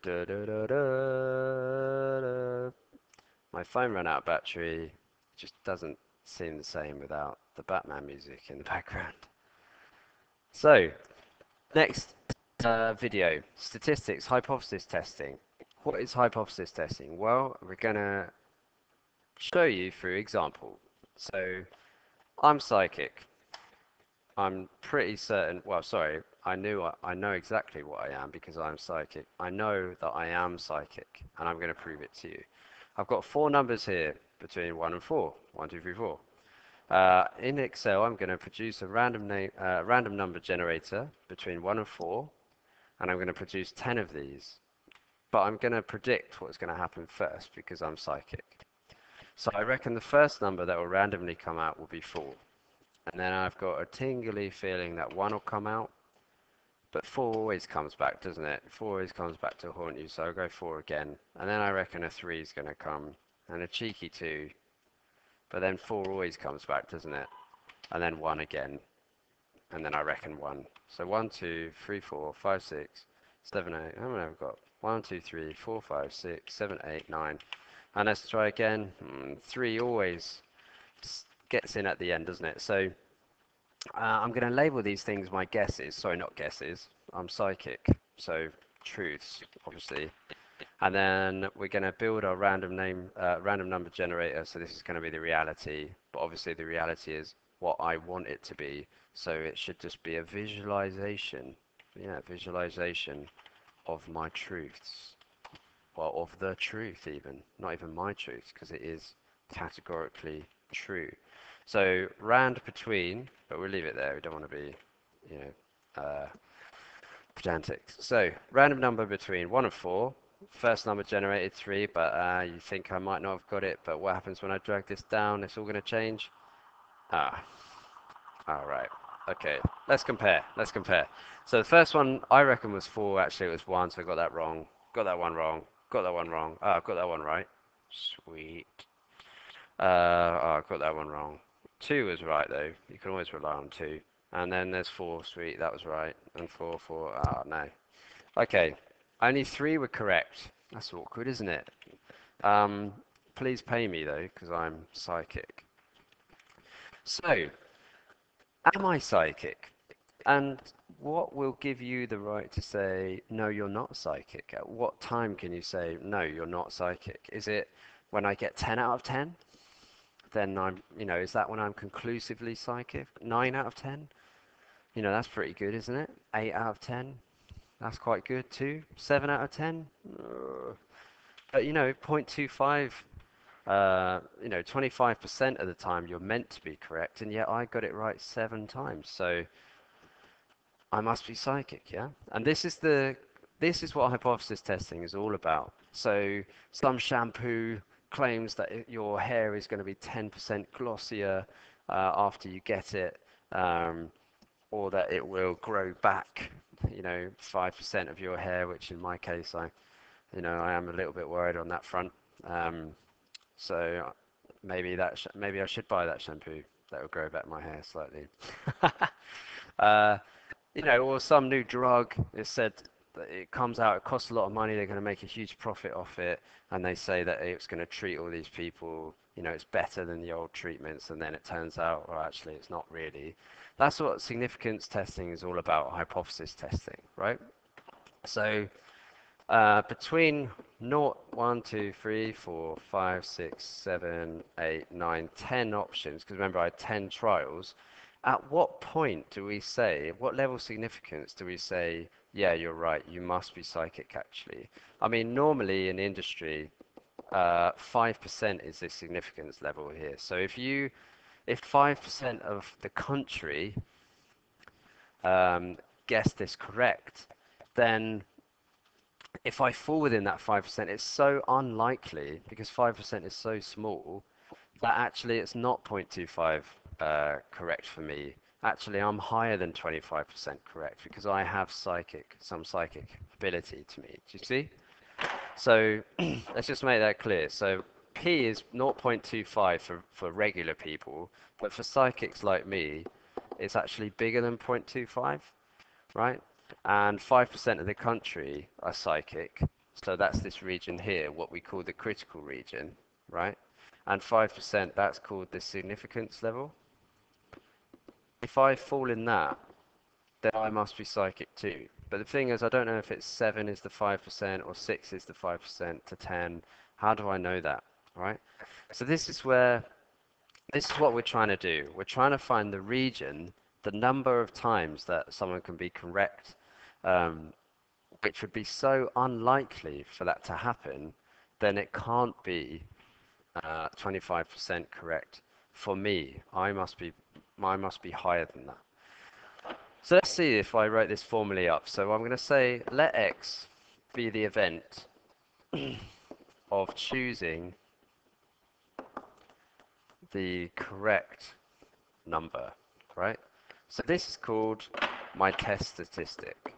da, da, da, da. My phone ran out of battery. It just doesn't seem the same without the Batman music in the background. So, next video, statistics, hypothesis testing. What is hypothesis testing? Well, we're going to show you through example. So, I'm psychic. I'm pretty certain, well, sorry, I know exactly what I am because I'm psychic. I know that I am psychic, and I'm going to prove it to you. I've got 4 numbers here between 1 and 4. 1, 2, 3, 4. In Excel, I'm going to produce a random number generator between 1 and 4, and I'm going to produce 10 of these. But I'm going to predict what's going to happen first because I'm psychic. So I reckon the first number that will randomly come out will be 4. And then I've got a tingly feeling that 1 will come out, but 4 always comes back, doesn't it? 4 always comes back to haunt you, so I'll go 4 again. And then I reckon a 3 is going to come, and a cheeky 2. But then 4 always comes back, doesn't it? And then 1 again, and then I reckon 1. So 1, 2, 3, 4, 5, 6, 7, 8. How many have I got? 1, 2, 3, 4, 5, 6, 7, 8, 9. And let's try again. 3 always gets in at the end, doesn't it? So I'm going to label these things my guesses. Sorry, not guesses. I'm psychic, so truths, obviously. And then we're going to build our random number generator. So this is going to be the reality, but obviously the reality is what I want it to be. So it should just be a visualization. Yeah, visualization of my truths. Well, of the truth even. Not even my truth, because it is categorically true. So rand between, but we'll leave it there. We don't want to be, pedantic. So random number between 1 and 4. First number generated 3, but you think I might not have got it. But what happens when I drag this down? It's all going to change. Ah, all right. Okay, let's compare. Let's compare. So the first one I reckon was 4. Actually, it was 1, so I got that wrong. Got that one wrong. Got that one wrong. Ah, I've got that one right. Sweet. I got that one wrong. 2 was right though. You can always rely on 2. And then there's 4. Sweet, that was right. And 4, 4. Ah, no. Okay, only 3 were correct. That's awkward, isn't it? Please pay me though, because I'm psychic. So, am I psychic? And what will give you the right to say, no, you're not psychic? At what time can you say, no, you're not psychic? Is it when I get 10 out of 10? Then is that when I'm conclusively psychic? 9 out of 10? That's pretty good, isn't it? 8 out of 10? That's quite good too. 7 out of 10? But 0.25, 25% of the time you're meant to be correct, and yet I got it right 7 times. So I must be psychic, yeah? And this is what hypothesis testing is all about. So some shampoo claims that your hair is going to be 10% glossier after you get it, or that it will grow back, 5% of your hair, which in my case, I am a little bit worried on that front. So maybe maybe I should buy that shampoo that will grow back my hair slightly. Or some new drug. It said that it comes out, it costs a lot of money, they're going to make a huge profit off it, and they say that it's going to treat all these people, it's better than the old treatments, and then it turns out, well, actually, it's not really. That's what significance testing is all about, hypothesis testing, right? So between 0, 1, 2, 3, 4, 5, 6, 7, 8, 9, 10 options, because remember I had 10 trials. At what point do we say, what level of significance do we say, yeah, you're right, you must be psychic actually? I mean, normally in industry, 5% is the significance level here. So if 5% of the country guess this correct, then if I fall within that 5%, it's so unlikely because 5% is so small that actually it's not 0.25 correct for me. Actually, I'm higher than 25% correct because I have some psychic ability to me. Do you see? So let's just make that clear. So P is 0.25 for regular people, but for psychics like me, it's actually bigger than 0.25, right? And 5% of the country are psychic, So that's this region here, what we call the critical region, right? And 5%, that's called the significance level. If I fall in that, then I must be psychic too. But the thing is, I don't know if it's 7 is the 5% or 6 is the 5% to 10. How do I know that, right? So this is what we're trying to do. We're trying to find the region, the number of times that someone can be correct, um, which would be so unlikely for that to happen, then it can't be 25% correct. For me, I must be higher than that. So let's see if I write this formally up. So I'm going to say let x be the event of choosing the correct number, right? So this is called my test statistic.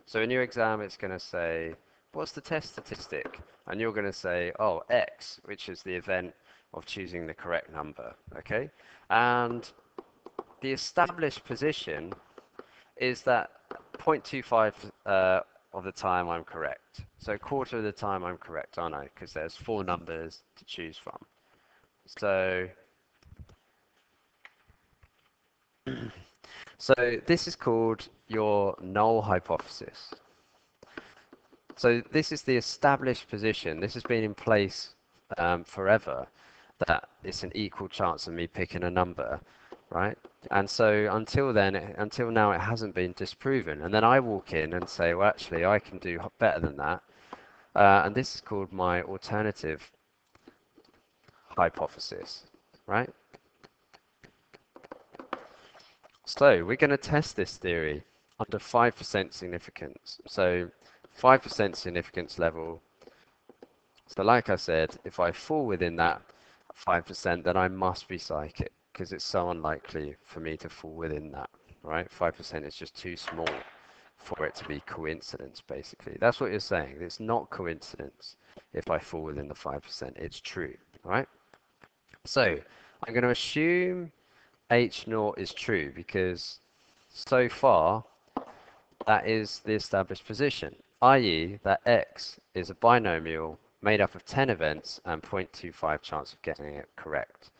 So in your exam, it's going to say, what's the test statistic? And you're going to say, oh, x, which is the event of choosing the correct number, okay? And the established position is that 0.25 of the time I'm correct. So a quarter of the time I'm correct, aren't I? Because there's 4 numbers to choose from. So, so this is called your null hypothesis. So this is the established position. This has been in place forever, that it's an equal chance of me picking a number, right? And so until then, until now, it hasn't been disproven. And then I walk in and say, well, actually, I can do better than that. And this is called my alternative hypothesis, right? So we're going to test this theory under 5% significance. So 5% significance level. So like I said, if I fall within that 5%, then I must be psychic, because it's so unlikely for me to fall within that, right? 5% is just too small for it to be coincidence, basically. That's what you're saying. It's not coincidence if I fall within the 5%. It's true, right? So I'm going to assume H0 is true, because so far that is the established position, i.e. that X is a binomial made up of 10 events and 0.25 chance of getting it correct.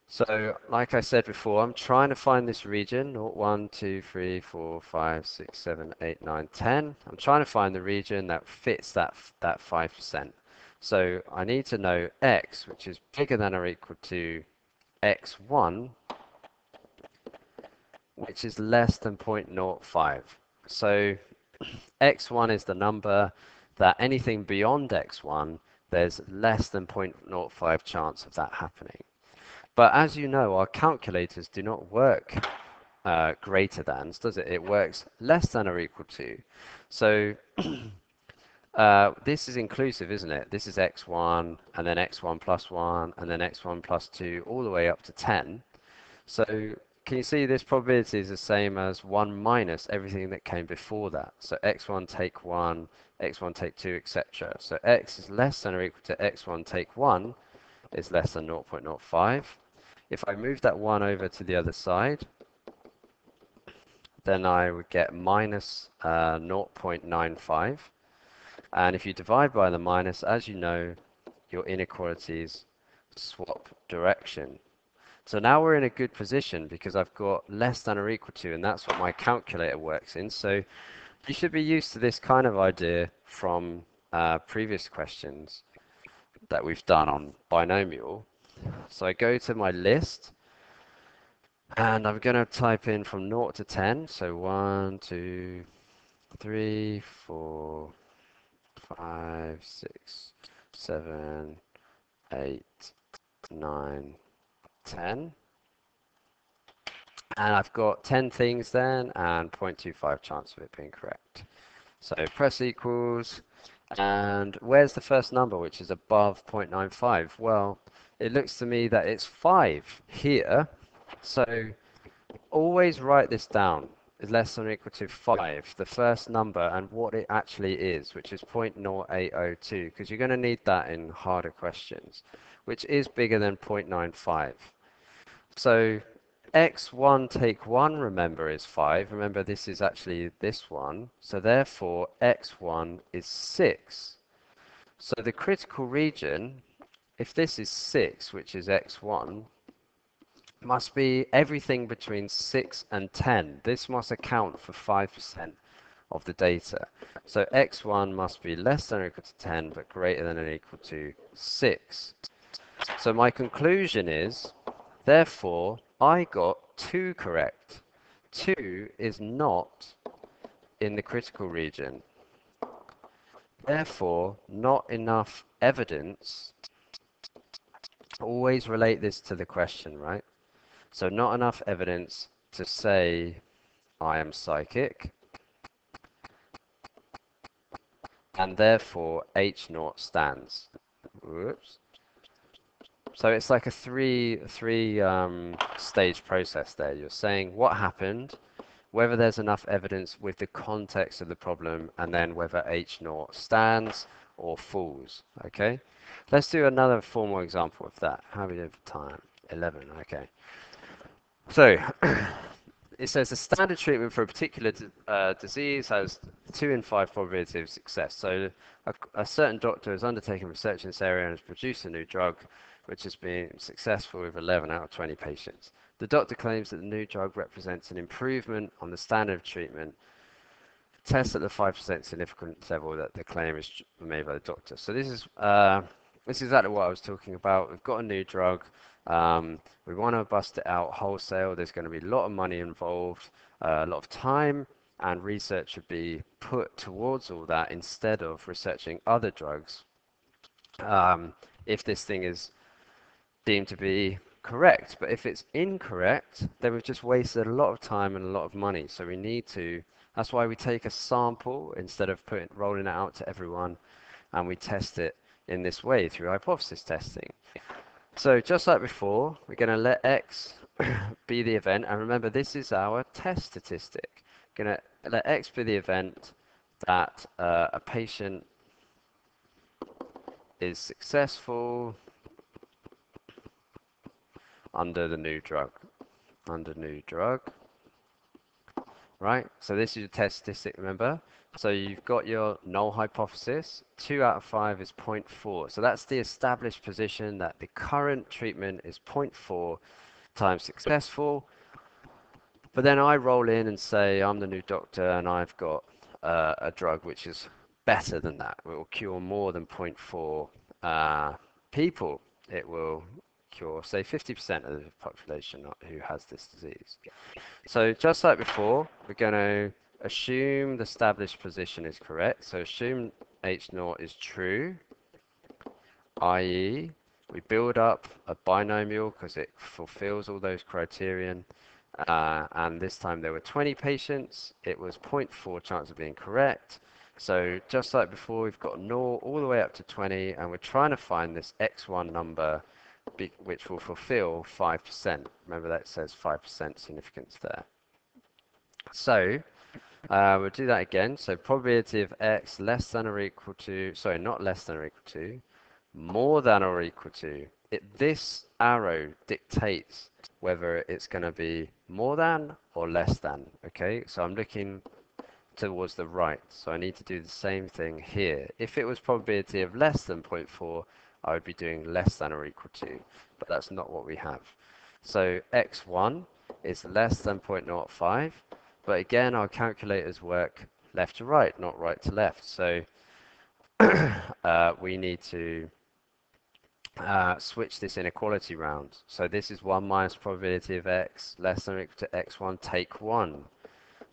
So, like I said before, I'm trying to find this region, 1, 2, 3, 4, 5, 6, 7, 8, 9, 10. I'm trying to find the region that fits that 5%. So I need to know X, which is bigger than or equal to X1, which is less than 0.05. So X1 is the number that anything beyond X1, there's less than 0.05 chance of that happening. But as you know, our calculators do not work greater than, does it? It works less than or equal to. So this is inclusive, isn't it? This is X1, and then X1 plus 1, and then X1 plus 2, all the way up to 10. So can you see this probability is the same as 1 minus everything that came before that? So X1 take 1, X1 take 2, etc. So X is less than or equal to X1 take 1 is less than 0.05. If I move that 1 over to the other side, then I would get minus 0.95. And if you divide by the minus, as you know, your inequalities swap direction. So now we're in a good position because I've got less than or equal to, and that's what my calculator works in. So you should be used to this kind of idea from previous questions that we've done on binomial. So I go to my list, and I'm going to type in from 0 to 10. So 1, 2, 3, 4, 5, 6, 7, 8, 9, 10. And I've got 10 things then and 0.25 chance of it being correct. So press equals, and where's the first number which is above 0.95? Well, it looks to me that it's 5 here. So always write this down. Is less than or equal to 5, the first number, and what it actually is, which is 0.0802, because you're going to need that in harder questions, which is bigger than 0.95. So x1 take 1, remember, is 5. Remember, this is actually this one. So therefore, x1 is 6. So the critical region, if this is 6, which is x1, must be everything between 6 and 10. This must account for 5% of the data. So x1 must be less than or equal to 10, but greater than or equal to 6. So my conclusion is, therefore, I got 2 correct. 2 is not in the critical region. Therefore, not enough evidence. Always relate this to the question, right? So not enough evidence to say I am psychic, and therefore H naught stands. Whoops. So it's like a three stage process there. You're saying what happened, whether there's enough evidence with the context of the problem, and then whether H naught stands or falls. Okay? Let's do another formal example of that. How do we have time? 11. Okay. So it says the standard treatment for a particular disease has 2 in 5 probability of success. So a certain doctor has undertaken research in this area and has produced a new drug which has been successful with 11 out of 20 patients. The doctor claims that the new drug represents an improvement on the standard of treatment. Test at the 5% significance level that the claim is made by the doctor. So this is exactly what I was talking about. We've got a new drug. We want to bust it out wholesale. There's going to be a lot of money involved, a lot of time, and research should be put towards all that instead of researching other drugs. If this thing is deemed to be correct, but if it's incorrect, then we've just wasted a lot of time and a lot of money. So we need to. That's why we take a sample instead of rolling it out to everyone, and we test it in this way through hypothesis testing. So just like before, we're going to let X be the event, and remember this is our test statistic. We're going to let X be the event that a patient is successful under the new drug. Right? So this is your test statistic, remember? So you've got your null hypothesis. 2 out of 5 is 0.4. So that's the established position that the current treatment is 0.4 times successful. But then I roll in and say I'm the new doctor and I've got a drug which is better than that. It will cure more than 0.4 people. It will cure, say, 50% of the population who has this disease. So just like before, we're going to assume the established position is correct. So assume H naught is true, i.e. we build up a binomial because it fulfills all those criterion. And this time there were 20 patients. It was 0.4 chance of being correct. So just like before, we've got naught all the way up to 20, and we're trying to find this x1 number which will fulfill 5%. Remember that says 5% significance there. So we'll do that again. So probability of x less than or equal to, sorry, not less than or equal to, more than or equal to. This arrow dictates whether it's going to be more than or less than. Okay, so I'm looking towards the right. So I need to do the same thing here. If it was probability of less than 0.4, I would be doing less than or equal to, but that's not what we have. So x1 is less than 0.05, but again, our calculators work left to right, not right to left. So we need to switch this inequality round. So this is 1 minus probability of x less than or equal to x1, take 1,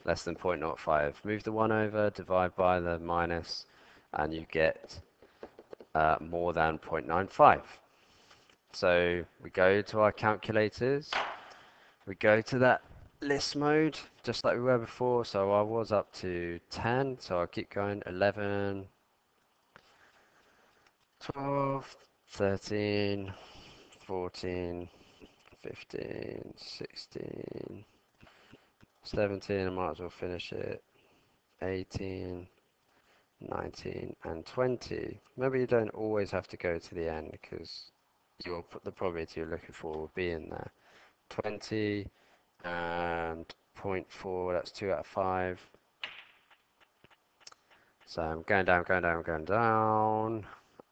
less than 0.05. Move the 1 over, divide by the minus, and you get more than 0.95. So we go to our calculators, we go to that list mode, just like we were before. So I was up to 10, so I'll keep going, 11, 12, 13, 14, 15, 16, 17, I might as well finish it, 18, 19, and 20. Maybe you don't always have to go to the end because the probability you're looking for will be in there. 20, and 0.4, that's 2 out of 5. So I'm going down, going down, going down,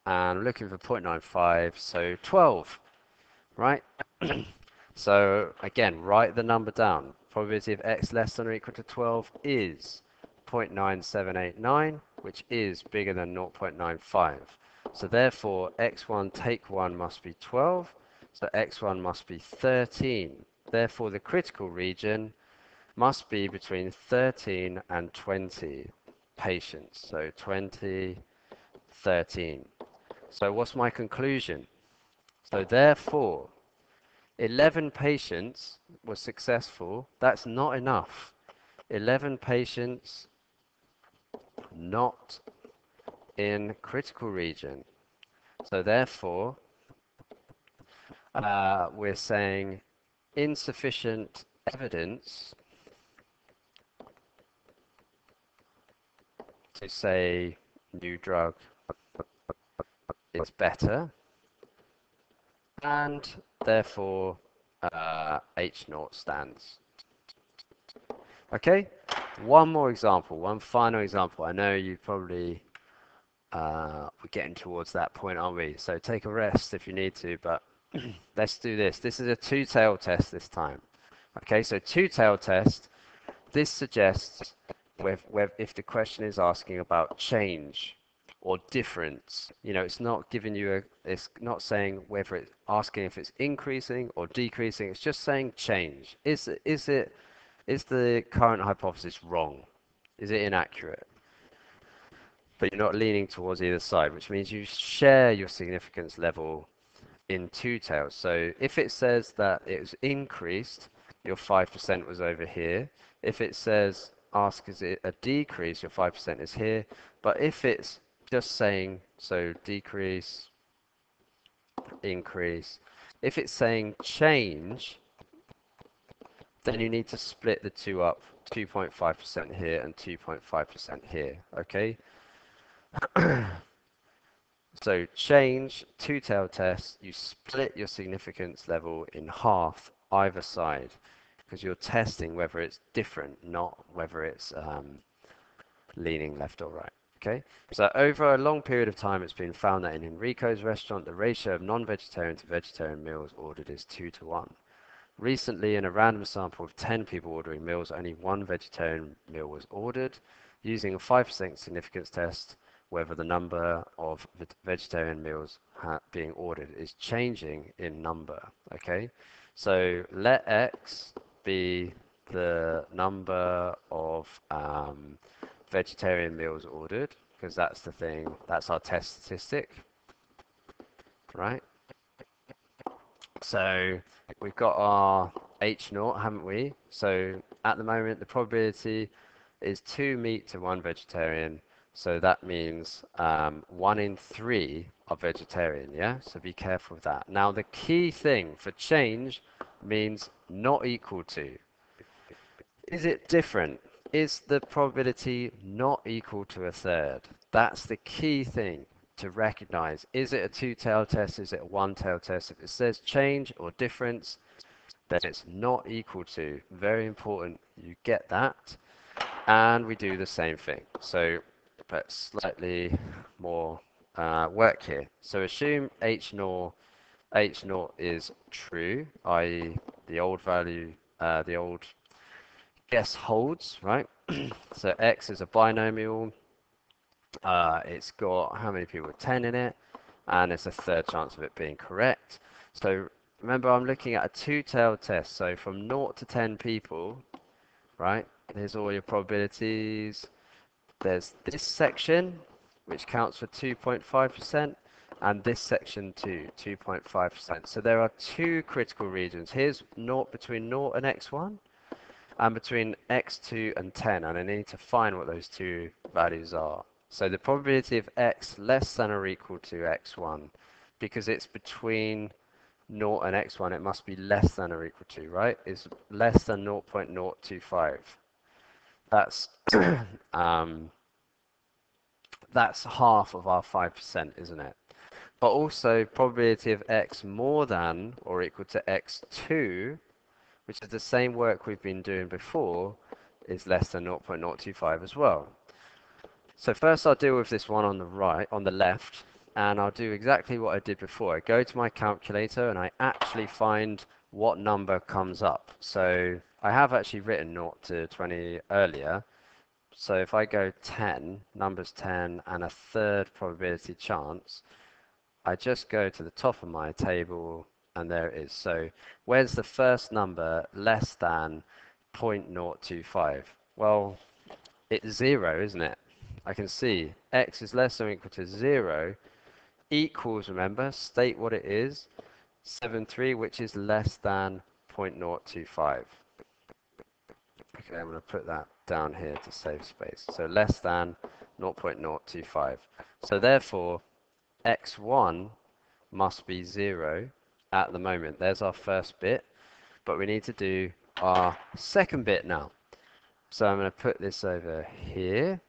and I'm looking for 0.95, so 12, right? So again, write the number down. Probability of x less than or equal to 12 is 0.9789, which is bigger than 0.95. So therefore, x1 take 1 must be 12, so x1 must be 13. Therefore, the critical region must be between 13 and 20 patients. So 20, 13. So what's my conclusion? So therefore, 11 patients were successful. That's not enough. 11 patients not in critical region. So therefore, we're saying insufficient evidence to say new drug is better, and therefore H0 stands. Okay, one more example, one final example. I know you probably we're getting towards that point, aren't we? So take a rest if you need to, but let's do this. This is a two-tailed test this time. Okay, so two-tailed test. This suggests if the question is asking about change or difference, you know, it's not giving you it's not saying whether it's asking if it's increasing or decreasing. It's just saying change. Is the current hypothesis wrong? Is it inaccurate? But you're not leaning towards either side, which means you share your significance level in two tails. So if it says that it was increased, your 5% was over here. If it says ask is it a decrease, your 5% is here. But if it's just saying so decrease, increase, if it's saying change, then you need to split the two up, 2.5% here and 2.5% here, okay? So change, two-tailed test, you split your significance level in half either side because you're testing whether it's different, not whether it's leaning left or right. Okay, so over a long period of time, it's been found that in Enrico's restaurant, the ratio of non-vegetarian to vegetarian meals ordered is 2 to 1. Recently, in a random sample of 10 people ordering meals, only one vegetarian meal was ordered. Using a 5% significance test, whether the number of vegetarian meals being ordered is changing in number. Okay, so let x be the number of vegetarian meals ordered, because that's the thing, that's our test statistic, right? So we've got our H0, haven't we? So at the moment, the probability is 2 meat to 1 vegetarian. So that means 1 in 3 are vegetarian, yeah? So be careful with that. Now, the key thing for change means not equal to. Is it different? Is the probability not equal to a third? That's the key thing to recognize. Is it a two-tailed test? Is it a one-tailed test? If it says change or difference, then it's not equal to. Very important you get that. And we do the same thing. So, but slightly more work here. So assume H0 is true, i.e. the old value, the old guess holds, right? So x is a binomial. It's got how many people? 10 in it, and it's a third chance of it being correct. So remember, I'm looking at a two-tailed test. So from 0 to 10 people, right? Here's all your probabilities. There's this section, which counts for 2.5%, and this section too, 2.5%. So there are two critical regions. Here's 0 between 0 and x1, and between x2 and 10, and I need to find what those two values are. So the probability of x less than or equal to x1, because it's between 0 and x1, it must be less than or equal to, right? Is less than 0.025. That's that's half of our 5%, isn't it? But also probability of x more than or equal to x2, which is the same work we've been doing before, is less than 0.025 as well. So first I'll deal with this one on the right, on the left, and I'll do exactly what I did before. I go to my calculator and I actually find what number comes up. So I have actually written 0 to 20 earlier. So if I go 10, numbers 10 and a third probability chance, I just go to the top of my table and there it is. So where's the first number less than 0.025? Well, it's 0, isn't it? I can see x is less than or equal to 0 equals, remember, state what it is, 73, which is less than 0.025. Okay, I'm going to put that down here to save space. So less than 0.025. So therefore, x1 must be 0 at the moment. There's our first bit, but we need to do our second bit now. So I'm going to put this over here.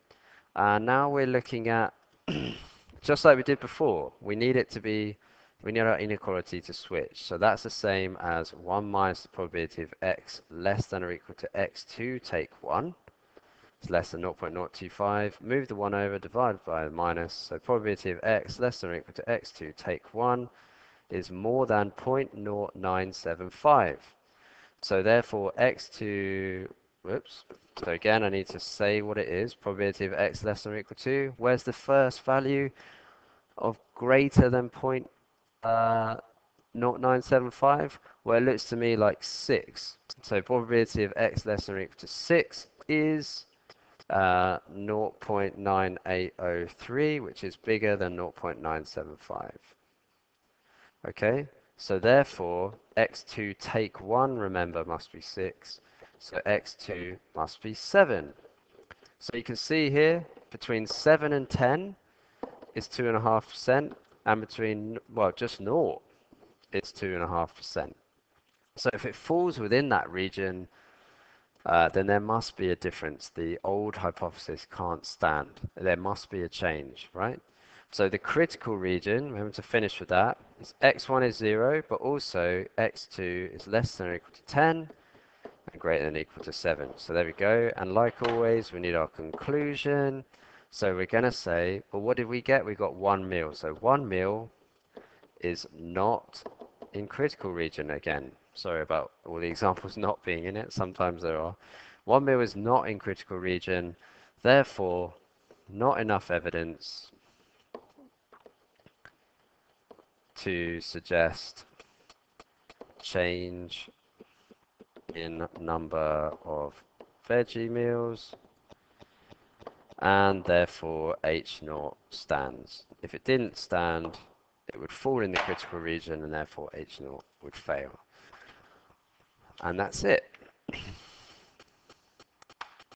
And now we're looking at, just like we did before, we need our inequality to switch. So that's the same as 1 minus the probability of x less than or equal to x2 take 1. It's less than 0.025. Move the 1 over, divide by the minus. So probability of x less than or equal to x2 take 1 is more than 0.0975. So therefore x2, whoops. So again, I need to say what it is. Probability of x less than or equal to. Where's the first value of greater than 0.0975? Well, it looks to me like 6. So probability of x less than or equal to 6 is 0.9803, which is bigger than 0.975. Okay, so therefore x2 take 1, remember, must be 6. So x2 must be 7. So you can see here, between 7 and 10 is 2.5%, and between, well, just 0, it's 2.5%. So if it falls within that region, then there must be a difference. The old hypothesis can't stand. There must be a change, right? So the critical region, remember to finish with that, is x1 is 0, but also x2 is less than or equal to 10 and greater than or equal to 7. So there we go. And like always, we need our conclusion. So we're going to say, well, what did we get? We got 1 mil. So 1 mil is not in critical region again. Sorry about all the examples not being in it. Sometimes there are. 1 mil is not in critical region. Therefore, not enough evidence to suggest change in number of veggie meals, and therefore H0 stands. If it didn't stand, it would fall in the critical region, and therefore H0 would fail. And that's it.